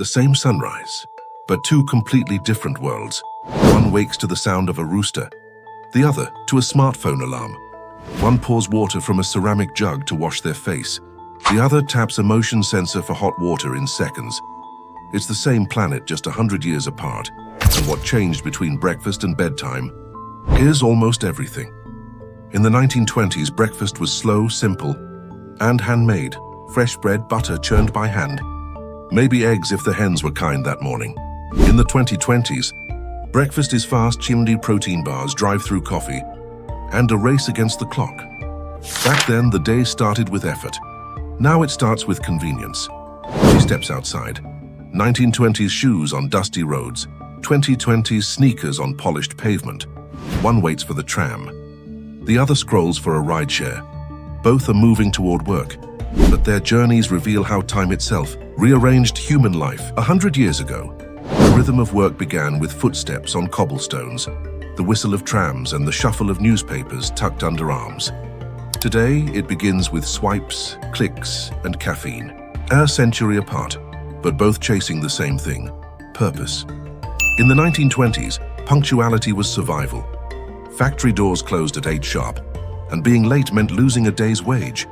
The same sunrise, but two completely different worlds. One wakes to the sound of a rooster, the other to a smartphone alarm. One pours water from a ceramic jug to wash their face. The other taps a motion sensor for hot water in seconds. It's the same planet, just 100 years apart. And what changed between breakfast and bedtime is almost everything. In the 1920s, breakfast was slow, simple, and handmade. Fresh bread, butter churned by hand. Maybe eggs if the hens were kind that morning. In the 2020s, breakfast is fast, chimney protein bars, drive-through coffee, and a race against the clock. Back then, the day started with effort. Now it starts with convenience. She steps outside. 1920s shoes on dusty roads. 2020s sneakers on polished pavement. One waits for the tram. The other scrolls for a rideshare. Both are moving toward work, but their journeys reveal how time itself rearranged human life. 100 years ago, the rhythm of work began with footsteps on cobblestones, the whistle of trams and the shuffle of newspapers tucked under arms. Today, it begins with swipes, clicks, and caffeine. A century apart, but both chasing the same thing: purpose. In the 1920s, punctuality was survival. Factory doors closed at 8 sharp, and being late meant losing a day's wage.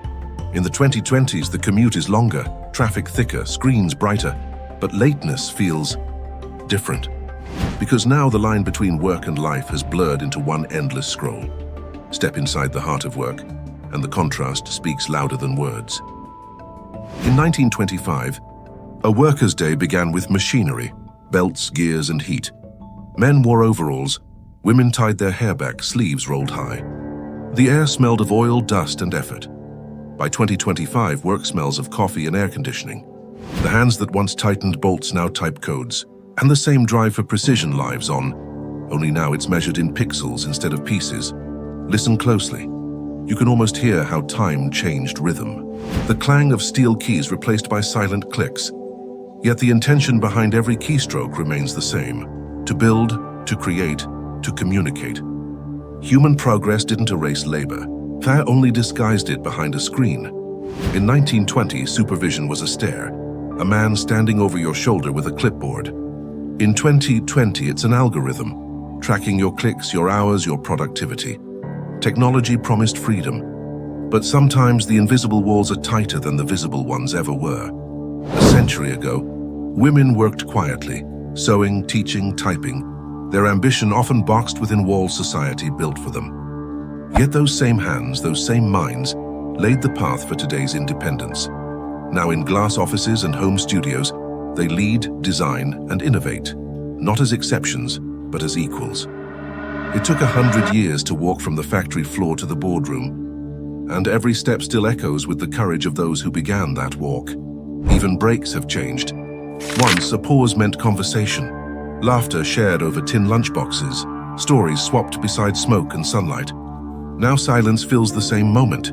In the 2020s, the commute is longer, traffic thicker, screens brighter, but lateness feels different. Because now the line between work and life has blurred into one endless scroll. Step inside the heart of work, and the contrast speaks louder than words. In 1925, a worker's day began with machinery, belts, gears, and heat. Men wore overalls, women tied their hair back, sleeves rolled high. The air smelled of oil, dust, and effort. By 2025, work smells of coffee and air conditioning. The hands that once tightened bolts now type codes, and the same drive for precision lives on, only now it's measured in pixels instead of pieces. Listen closely. You can almost hear how time changed rhythm. The clang of steel keys replaced by silent clicks. Yet the intention behind every keystroke remains the same: to build, to create, to communicate. Human progress didn't erase labor. That only disguised it behind a screen. In 1920, supervision was a stare, a man standing over your shoulder with a clipboard. In 2020, it's an algorithm, tracking your clicks, your hours, your productivity. Technology promised freedom, but sometimes the invisible walls are tighter than the visible ones ever were. A century ago, women worked quietly, sewing, teaching, typing, their ambition often boxed within walls society built for them. Yet those same hands, those same minds, laid the path for today's independence. Now in glass offices and home studios, they lead, design, and innovate, not as exceptions, but as equals. It took 100 years to walk from the factory floor to the boardroom, and every step still echoes with the courage of those who began that walk. Even breaks have changed. Once, a pause meant conversation, laughter shared over tin lunchboxes, stories swapped beside smoke and sunlight. Now silence fills the same moment,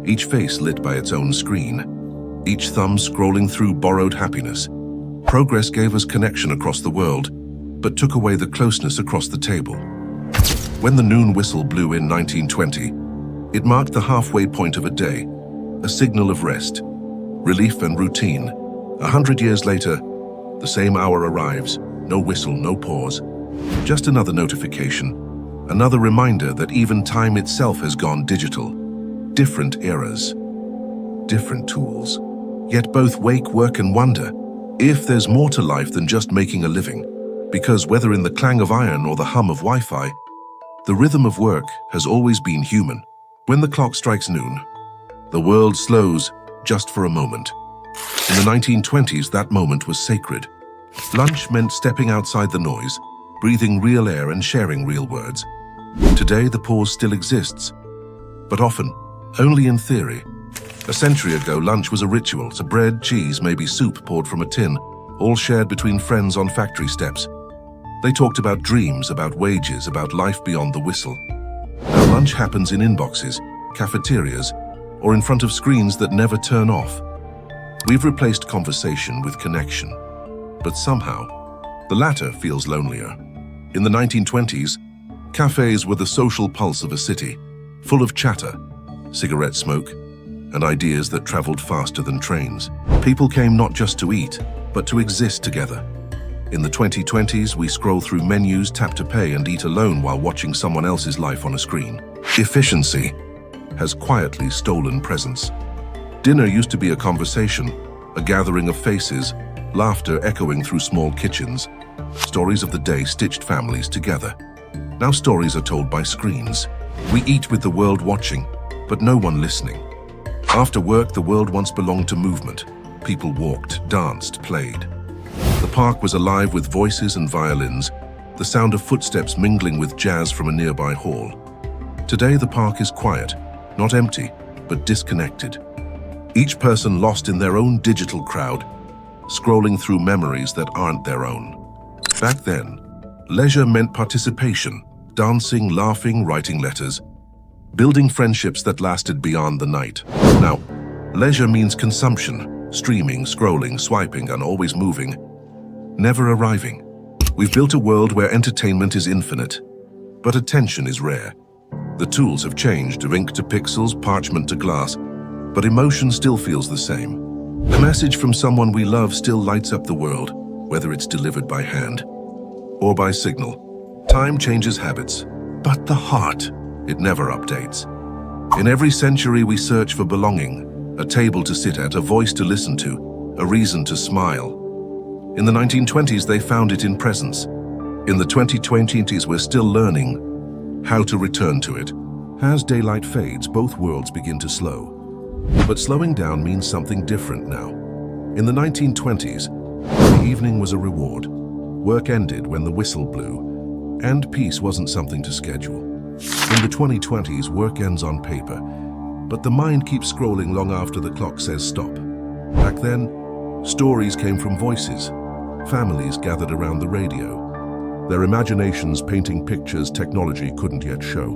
each face lit by its own screen, each thumb scrolling through borrowed happiness. Progress gave us connection across the world, but took away the closeness across the table. When the noon whistle blew in 1920, it marked the halfway point of a day, a signal of rest, relief and routine. 100 years later, the same hour arrives, no whistle, no pause, just another notification, another reminder that even time itself has gone digital. Different eras, different tools, yet both wake, work, and wonder if there's more to life than just making a living. Because whether in the clang of iron or the hum of Wi-Fi, the rhythm of work has always been human. When the clock strikes noon, the world slows just for a moment. In the 1920s, that moment was sacred. Lunch meant stepping outside the noise, breathing real air and sharing real words. Today, the pause still exists, but often only in theory. A century ago, lunch was a ritual. It's a bread, cheese, maybe soup poured from a tin, all shared between friends on factory steps. They talked about dreams, about wages, about life beyond the whistle. Now lunch happens in inboxes, cafeterias, or in front of screens that never turn off. We've replaced conversation with connection, but somehow, the latter feels lonelier. In the 1920s, cafes were the social pulse of a city, full of chatter, cigarette smoke, and ideas that traveled faster than trains. People came not just to eat, but to exist together. In the 2020s, we scroll through menus, tap to pay, and eat alone while watching someone else's life on a screen. Efficiency has quietly stolen presence. Dinner used to be a conversation, a gathering of faces, laughter echoing through small kitchens. Stories of the day stitched families together. Now stories are told by screens. We eat with the world watching, but no one listening. After work, the world once belonged to movement. People walked, danced, played. The park was alive with voices and violins, the sound of footsteps mingling with jazz from a nearby hall. Today, the park is quiet, not empty, but disconnected. Each person lost in their own digital crowd, scrolling through memories that aren't their own. Back then, leisure meant participation, dancing, laughing, writing letters, building friendships that lasted beyond the night. Now, leisure means consumption, streaming, scrolling, swiping, and always moving, never arriving. We've built a world where entertainment is infinite, but attention is rare. The tools have changed, ink to pixels, parchment to glass, but emotion still feels the same. A message from someone we love still lights up the world, whether it's delivered by hand or by signal. Time changes habits, but the heart, it never updates. In every century, we search for belonging, a table to sit at, a voice to listen to, a reason to smile. In the 1920s, they found it in presence. In the 2020s, we're still learning how to return to it. As daylight fades, both worlds begin to slow. But slowing down means something different now. In the 1920s, the evening was a reward. Work ended when the whistle blew, and peace wasn't something to schedule. In the 2020s, work ends on paper, but the mind keeps scrolling long after the clock says stop. Back then, stories came from voices. Families gathered around the radio, their imaginations painting pictures technology couldn't yet show.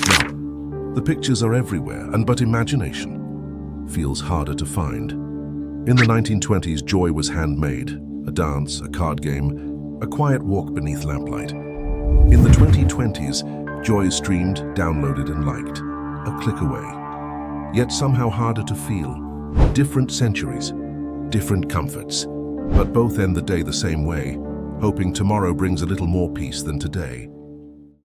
Now, the pictures are everywhere, but imagination feels harder to find. In the 1920s, joy was handmade, a dance, a card game, a quiet walk beneath lamplight. In the 2020s, joy is streamed, downloaded, and liked, a click away. Yet somehow harder to feel. Different centuries, different comforts, but both end the day the same way, hoping tomorrow brings a little more peace than today.